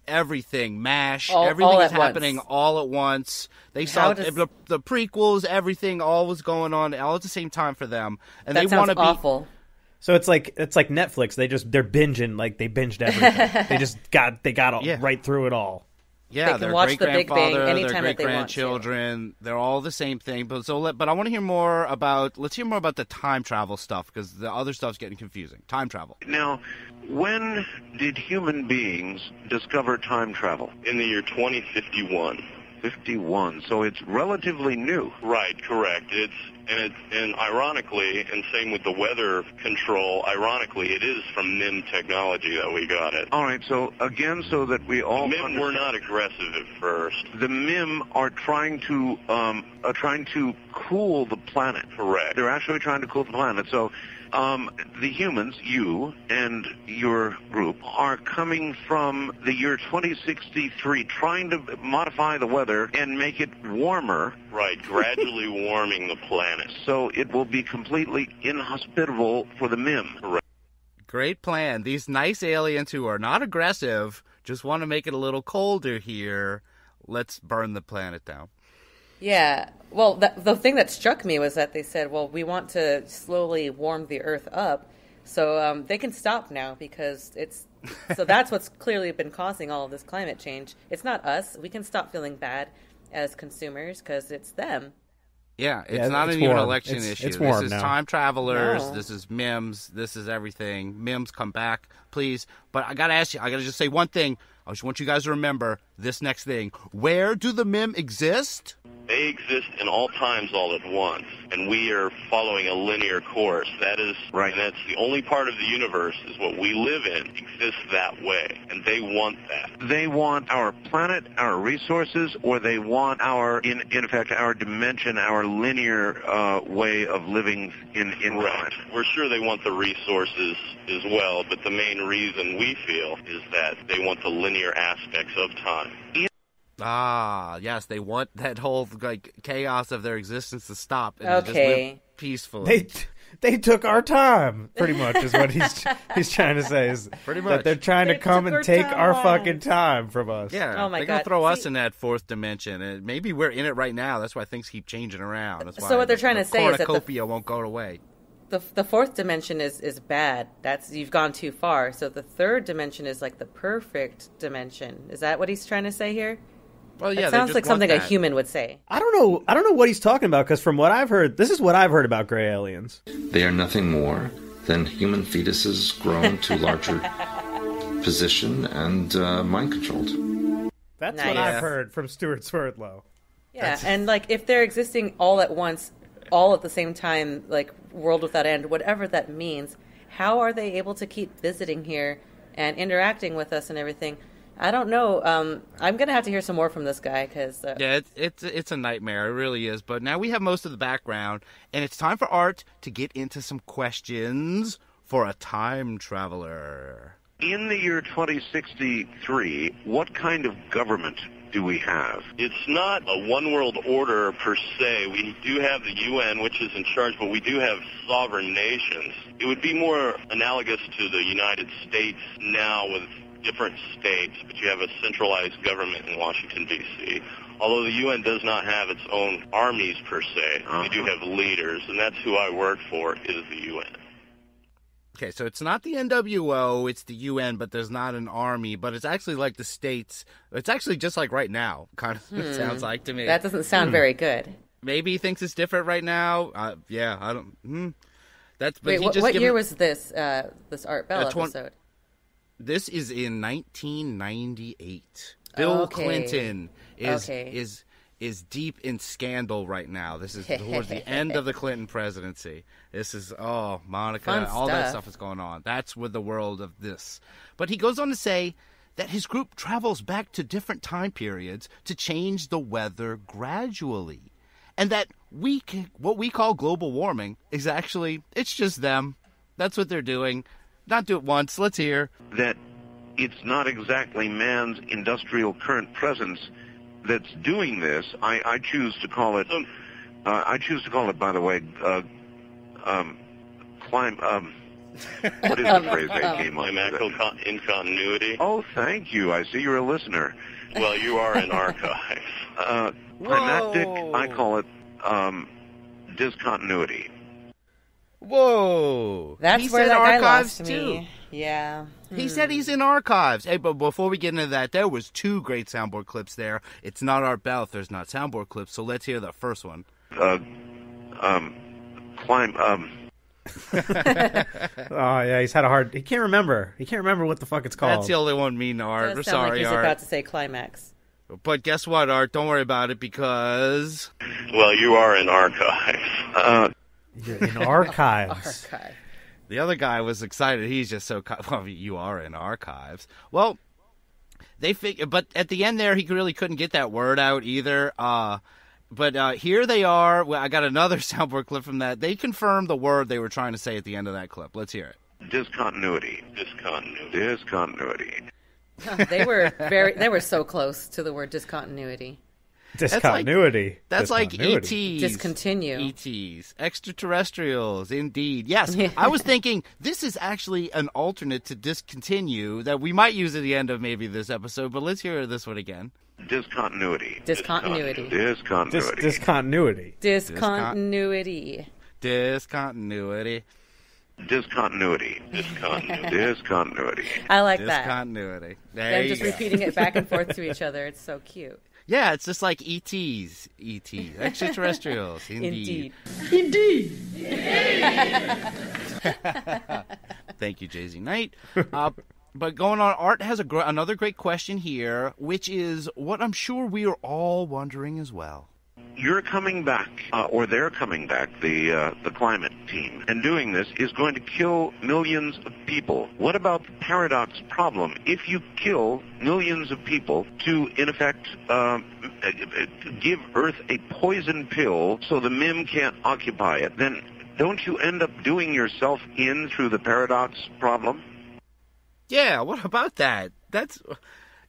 everything. MASH. All everything is at once. happening all at once. They saw the prequels, everything, all was going on all at the same time for them. And that they want to be awful. So it's like Netflix. They're binging, like they binged everything. they got right through it all. Yeah, they can their watch The Big Bang great-grandfather, anytime their that they want great-grandchildren, they're all the same thing. But I want to hear more about. Let's hear more about the time travel stuff because the other stuff's getting confusing. Time travel. Now, when did human beings discover time travel? In the year 2051. 51. So it's relatively new. Right, correct. And ironically, and same with the weather control, ironically, it is from MIM technology that we got it. All right, so again, so that we all MIM were not aggressive at first. The MIM are trying to cool the planet. Correct. They're actually trying to cool the planet. So the humans, you and your group, are coming from the year 2063, trying to modify the weather and make it warmer. Right, gradually warming the planet. So it will be completely inhospitable for the MIM. Correct. Great plan. These nice aliens who are not aggressive just want to make it a little colder here. Let's burn the planet down. Yeah. Well, the thing that struck me was that they said, well, we want to slowly warm the Earth up, so they can stop now because so that's what's clearly been causing all of this climate change. It's not us. We can stop feeling bad as consumers because it's them. Yeah, it's not even an election issue. It's warm this is now. time travelers. No. This is MIMS. This is everything. MIMS, come back, please. But I got to ask you, I got to just say one thing. I just want you guys to remember this next thing. Where do the MIM exist? They exist in all times all at once, and we are following a linear course. That is right. And that's the only part of the universe is what we live in exists that way, and they want that. They want our planet, our resources, or they want our, in effect, our dimension, our linear way of living in Right. We're sure they want the resources as well, but the main reason we feel is that they want the linear aspects of time. Ah, yes, they want that whole chaos of their existence to stop and just Okay. live peacefully. They took our time, pretty much, is what he's trying to say. Is pretty much that they're trying to come and take our fucking time from us. Yeah, Oh my they're God. gonna throw us See- in that fourth dimension, and maybe we're in it right now. That's why things keep changing around. That's why So what they're trying to say is that the cornucopia won't go away. The fourth dimension is bad. You've gone too far. So the third dimension is like the perfect dimension. Is that what he's trying to say here? Well, yeah, It they sounds just like want something a that. human would say. I don't know what he's talking about, because from what I've heard, this is what I've heard about gray aliens. They are nothing more than human fetuses grown to larger position and mind-controlled. That's Nice. what Yeah. I've heard from Stuart Swerdlow. Yeah, and like if they're existing all at once, all at the same time, like world without end, whatever that means, how are they able to keep visiting here and interacting with us and everything? I don't know. I'm going to have to hear some more from this guy because... Yeah, it's a nightmare. It really is. But now we have most of the background, and it's time for Art to get into some questions for a time traveler. In the year 2063, what kind of government do we have? It's not a one-world order per se. We do have the UN, which is in charge, but we do have sovereign nations. It would be more analogous to the United States now with different states, but you have a centralized government in Washington, D.C. Although the UN does not have its own armies per se, we do have leaders, and that's who I work for, is the UN. Okay, so it's not the NWO, it's the UN, but there's not an army, but it's actually like the states. It's actually just like right now, kind of, it sounds like to me. that doesn't sound very good. Maybe he thinks it's different right now. Yeah, I don't... That's, but Wait, he just what given- was this Art Bell episode? This is in 1998. Bill Okay. Clinton Okay. is deep in scandal right now. This is towards the end of the Clinton presidency. This is Monica, Fun all that stuff. stuff is going on. That's with the world of this. But he goes on to say that his group travels back to different time periods to change the weather gradually. And that what we call global warming is actually, it's just them. That's what they're doing. Not do it once. Let's hear. That it's not exactly man's industrial current presence that's doing this. I choose to call it. I choose to call it, by the way, What is the phrase that came up? Climactic incontinuity. Oh, thank you. I see you're a listener. Well, you are in archives. Climactic, I call it discontinuity. Whoa. That's he where said that guy archives lost too. me. Yeah. He said he's in archives. Hey, but before we get into that, there was 2 great soundboard clips there. It's not Art Bell if there's not soundboard clips, so let's hear the first one. Oh yeah, he's had a hard. He can't remember. He can't remember what the fuck it's called. That's the only one mean, Art. We're Does sound sorry, like he's Art. about to say climax. But guess what, Art? Don't worry about it because... Well, you are in archives. You're in archives. Archive. The other guy was excited. He's just so... Well, you are in archives. Well, they but at the end there, he really couldn't get that word out either. But here they are. Well, I got another soundboard clip from that. They confirmed the word they were trying to say at the end of that clip. Let's hear it. Discontinuity. They were so close to the word discontinuity. Discontinuity. That's like ETs. Discontinue. ETs. Extraterrestrials, indeed. Yes, I was thinking this is actually an alternate to discontinue that we might use at the end of maybe this episode, but let's hear this one again. Discontinuity. Discontinuity. Discontinuity. Discontinuity. Discontinuity. Discontinuity. I like that. Discontinuity. There They're you just go. repeating it back and forth to each other. It's so cute. Yeah, it's just like ETs. ETs. Extraterrestrials. Indeed. Thank you, Jay-Z Knight. But going on, Art has another great question here, which is what I'm sure we are all wondering as well. You're coming back, or they're coming back, the climate team, and doing this is going to kill millions of people. What about the paradox problem? If you kill millions of people to, in effect, give Earth a poison pill so the MIM can't occupy it, then don't you end up doing yourself in through the paradox problem? Yeah, what about that?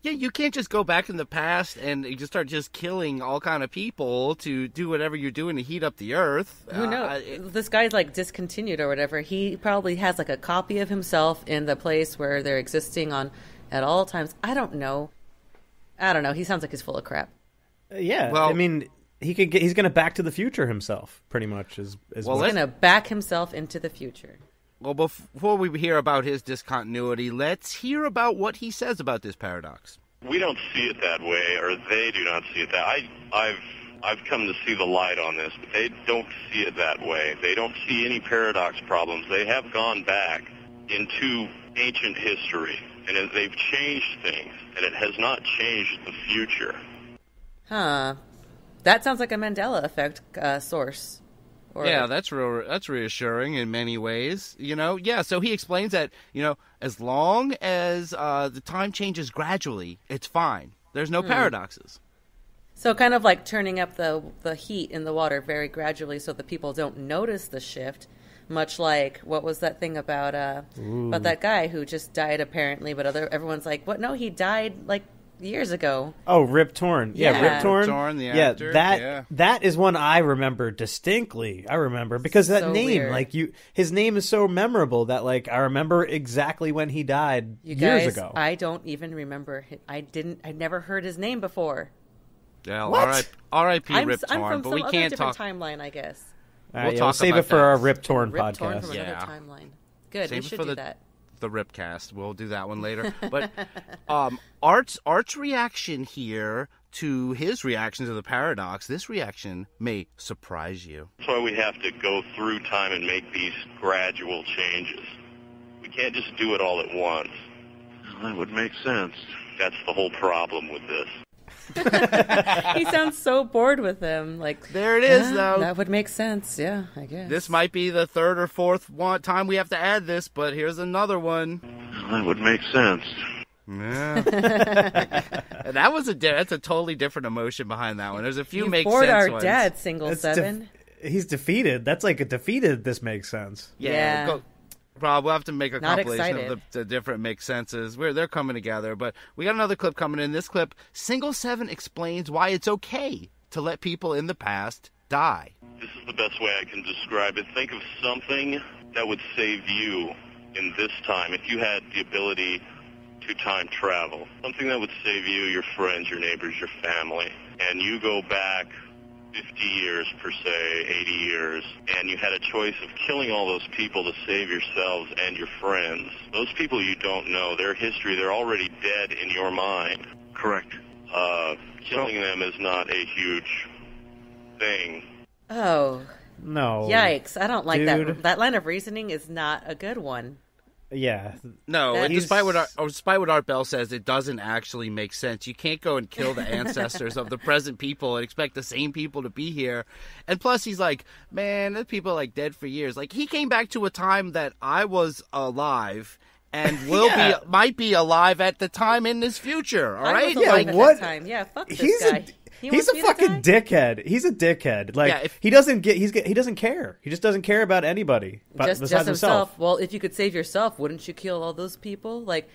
Yeah, you can't just go back in the past and you just start just killing all kind of people to do whatever you're doing to heat up the earth. Who knows? This guy's like discontinued or whatever. He probably has like a copy of himself in the place where they're existing on at all times. I don't know. He sounds like he's full of crap. Yeah, well, I mean, he's going to Back to the Future himself, pretty much. He's going to back himself into the future. Well, before we hear about his discontinuity, let's hear about what he says about this paradox. We don't see it that way, or they do not see it that way. I've come to see the light on this, but they don't see it that way. They don't see any paradox problems. They have gone back into ancient history, and they've changed things, and it has not changed the future. Huh. That sounds like a Mandela effect source. Yeah, that's reassuring in many ways. Yeah, so he explains that, as long as the time changes gradually, it's fine. There's no paradoxes. So kind of like turning up the heat in the water very gradually so that people don't notice the shift, much like, what was that thing about that guy who just died apparently, but everyone's like, what? No, he died like years ago. Oh, Rip Torn. Yeah, Rip Torn. Rip Torn, the actor. That is one I remember distinctly. I remember because that name, weird. His name is so memorable that I remember exactly when he died years ago. I don't even remember. I never heard his name before. Yeah, R.I.P. Rip Torn, I'm from but we some can't other different talk. timeline, I guess. We'll save it for our Rip Torn podcast. Rip Torn from another timeline. Good, we should do that. The Ripcast. We'll do that one later. But Art's reaction here to his reaction to the paradox, this reaction may surprise you. That's why we have to go through time and make these gradual changes. We can't just do it all at once. Well, that would make sense. That's the whole problem with this. He sounds so bored with him. There it is, though. That would make sense. Yeah, I guess. This might be the third or fourth time we have to add this, but here's another one. Well, that would make sense. Yeah. That's a totally different emotion behind that one. There's a few make sense bored our ones. dad, single seven. He's defeated. That's like a defeated. This makes sense. Yeah. Rob, we'll have to make a compilation excited. of the different make senses. They're coming together, but we got another clip coming in. This clip, Single 7 explains why it's okay to let people in the past die. This is the best way I can describe it. Think of something that would save you in this time, if you had the ability to time travel, something that would save you, your friends, your neighbors, your family, and you go back 50 years per se, 80 years, and you had a choice of killing all those people to save yourselves and your friends. Those people you don't know, their history, they're already dead in your mind. Correct. Killing them is not a huge thing. Oh. No. Yikes. I don't like dude. that. That line of reasoning is not a good one. Yeah. No, and despite what Art Bell says, it doesn't actually make sense. You can't go and kill the ancestors of the present people and expect the same people to be here. And plus, he's like, man, those people are like dead for years. Like, he came back to a time that I was alive and might be alive at the time in this future. All right? Yeah, what? Time. Yeah, fuck this guy. He's a fucking dickhead. He's a dickhead. Like, he doesn't care. He just doesn't care about anybody besides himself. Well, if you could save yourself, wouldn't you kill all those people? Like,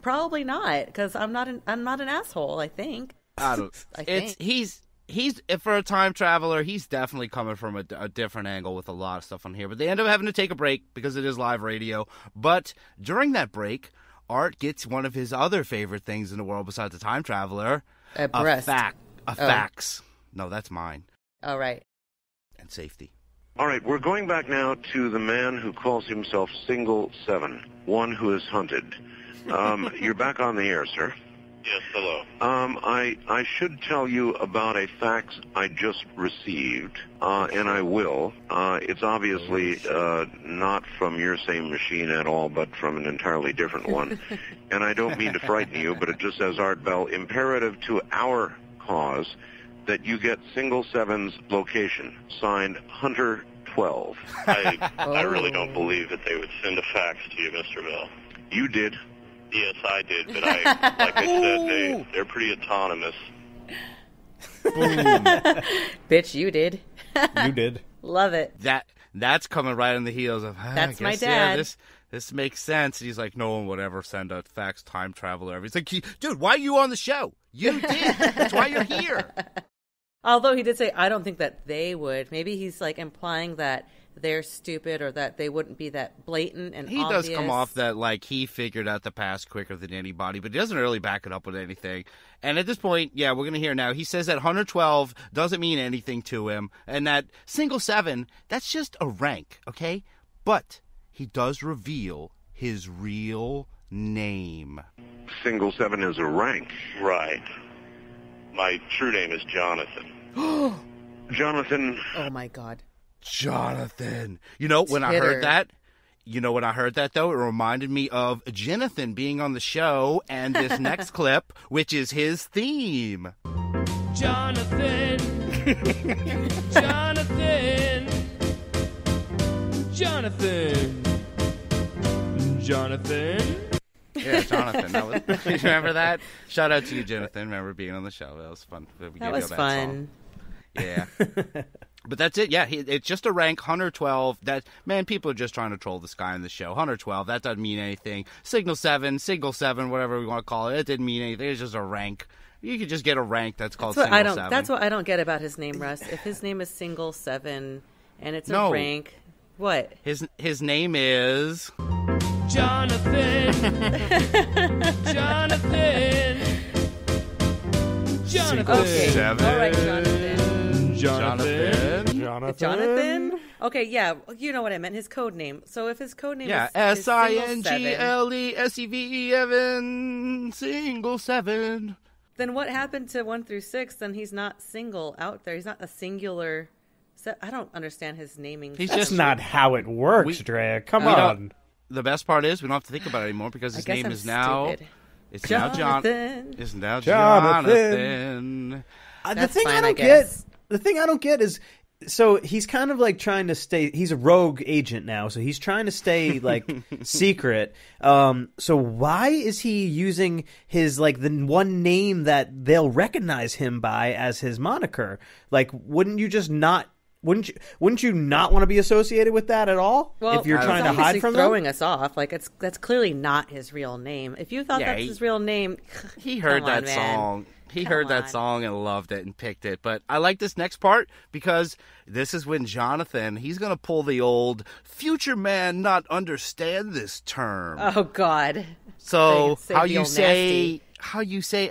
probably not, because I'm not an asshole. I think. He's for a time traveler. He's definitely coming from a different angle with a lot of stuff on here. But they end up having to take a break because it is live radio. But during that break, Art gets one of his other favorite things in the world besides a time traveler: a breast. Fax. No, that's mine. All right. And safety. All right, we're going back now to the man who calls himself Single 7, one who is hunted. You're back on the air, sir. Yes, hello. I should tell you about a fax I just received, and I will. It's obviously not from your same machine at all, but from an entirely different one. And I don't mean to frighten you, but it just says, Art Bell, imperative to our cause that you get Single 7's location, signed Hunter 12. I really don't believe that they would send a fax to you, Mr. Bell. You did. Yes, I did, but like I said, they're pretty autonomous. Boom. Bitch, you did. You did. Love it. That's coming right on the heels of, that's my dad. Yeah, this makes sense. And he's like, no one would ever send a fax time traveler. He's like, dude, why are you on the show? You did. That's why you're here. Although he did say, I don't think that they would. Maybe he's like implying that they're stupid or that they wouldn't be that blatant and obvious. He does come off that like he figured out the past quicker than anybody, but he doesn't really back it up with anything. And at this point, yeah, we're going to hear now. He says that Hunter 12 doesn't mean anything to him and that Single 7, that's just a rank, okay? But he does reveal his real name. Single 7 is a rank. Right. My true name is Jonathon. Jonathon. Oh, my God. Jonathon. You know, when I heard that, though, it reminded me of Jonathon being on the show and this next clip, which is his theme. Jonathon. Jonathon. Jonathon. Jonathon. Yeah, Jonathon. You remember that? Shout out to you, Jonathon. Remember being on the show. That was fun. That was fun. Yeah. But that's it. Yeah, it's just a rank. Hunter 12. That, man, people are just trying to troll this guy on the show. Hunter 12. That doesn't mean anything. Single 7, whatever we want to call it. It didn't mean anything. It's just a rank. You could just get a rank that's called Single 7. That's what I don't get about his name, Russ. If his name is Single 7 and it's a rank, what? His name is Jonathon. Jonathon. Jonathon. Okay. 7. All right, Jonathon. Jonathan? Okay, yeah, you know what I meant. His code name. So if his code name is SINGLESEVE7, Single 7. Then what happened to 1 through 6? Then he's not single out there. He's not a singular. I don't understand his naming. That's just not how it works, Drea. Come on. The best part is we don't have to think about it anymore because his name is now. Stupid. It's Jonathan. It's now Jonathan. The thing I don't get is, so he's kind of like trying to stay. He's a rogue agent now, so he's trying to stay like secret. So why is he using his like the one name that they'll recognize him by as his moniker? Like, wouldn't you not want to be associated with that at all? Well, if you're trying to hide from throwing them? us off, like that's clearly not his real name. If you thought that's his real name, he heard that song. He Come heard on. that song and loved it and picked it. But I like this next part because this is when Jonathon, he's going to pull the old future man not understand this term. Oh God. So Say how the you old say nasty. how you say